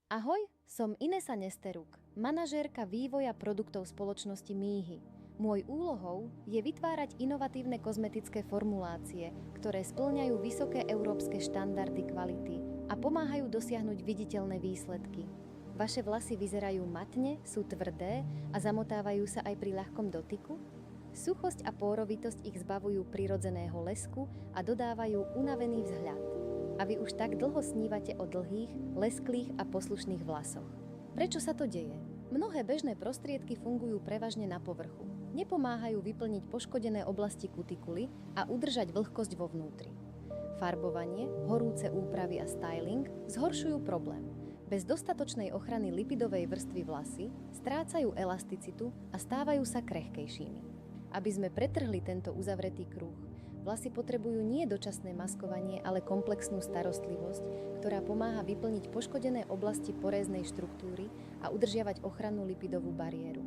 Ahoj, som Inesa Nesteruk, manažérka vývoja produktov spoločnosti Míhy. Môj úlohou je vytvárať inovatívne kozmetické formulácie, ktoré spĺňajú vysoké európske štandardy kvality a pomáhajú dosiahnuť viditeľné výsledky. Vaše vlasy vyzerajú matne, sú tvrdé a zamotávajú sa aj pri ľahkom dotyku? Suchosť a pôrovitosť ich zbavujú prirodzeného lesku a dodávajú unavený vzhľad. A vy už tak dlho snívate o dlhých, lesklých a poslušných vlasoch. Prečo sa to deje? Mnohé bežné prostriedky fungujú prevažne na povrchu. Nepomáhajú vyplniť poškodené oblasti kutikuly a udržať vlhkosť vo vnútri. Farbovanie, horúce úpravy a styling zhoršujú problém. Bez dostatočnej ochrany lipidovej vrstvy vlasy strácajú elasticitu a stávajú sa krehkejšími. Aby sme pretrhli tento uzavretý kruh, vlasy potrebujú nie dočasné maskovanie, ale komplexnú starostlivosť, ktorá pomáha vyplniť poškodené oblasti poréznej štruktúry a udržiavať ochrannú lipidovú bariéru.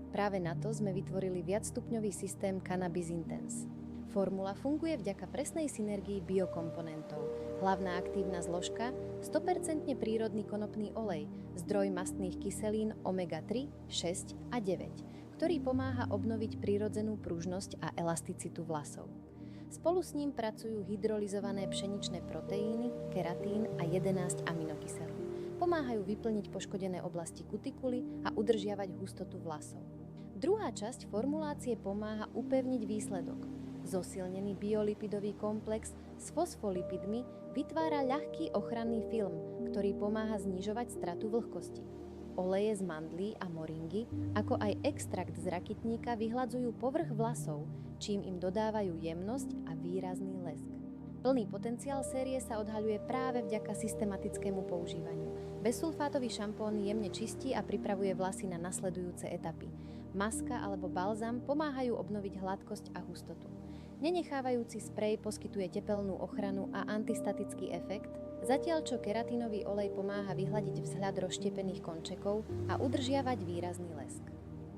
Práve na to sme vytvorili viacstupňový systém Cannabis Intense. Formula funguje vďaka presnej synergii biokomponentov. Hlavná aktívna zložka 100% prírodný konopný olej, zdroj mastných kyselín omega-3, 6 a 9, ktorý pomáha obnoviť prírodzenú pružnosť a elasticitu vlasov. Spolu s ním pracujú hydrolyzované pšeničné proteíny, keratín a 11 aminokyselín. Pomáhajú vyplniť poškodené oblasti kutikuly a udržiavať hustotu vlasov. Druhá časť formulácie pomáha upevniť výsledok. Zosilnený biolipidový komplex s fosfolipidmi vytvára ľahký ochranný film, ktorý pomáha znižovať stratu vlhkosti. Oleje z mandlí a moringy, ako aj extrakt z rakitníka vyhladzujú povrch vlasov, čím im dodávajú jemnosť a výrazný lesk. Plný potenciál série sa odhaľuje práve vďaka systematickému používaniu. Bezsulfátový šampón jemne čistí a pripravuje vlasy na nasledujúce etapy. Maska alebo balzam pomáhajú obnoviť hladkosť a hustotu. Nenechávajúci sprej poskytuje tepelnú ochranu a antistatický efekt, zatiaľ čo keratínový olej pomáha vyhladiť vzhľad rozštiepených končekov a udržiavať výrazný lesk.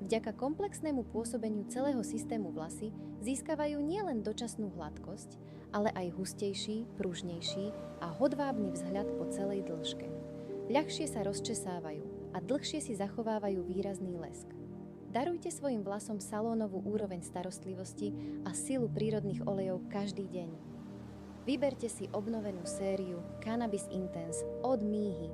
Vďaka komplexnému pôsobeniu celého systému vlasy získavajú nielen dočasnú hladkosť, ale aj hustejší, pružnejší a hodvábny vzhľad po celej dĺžke. Ľahšie sa rozčesávajú a dlhšie si zachovávajú výrazný lesk. Darujte svojim vlasom salónovú úroveň starostlivosti a silu prírodných olejov každý deň. Vyberte si obnovenú sériu Cannabis Intense od Míhy.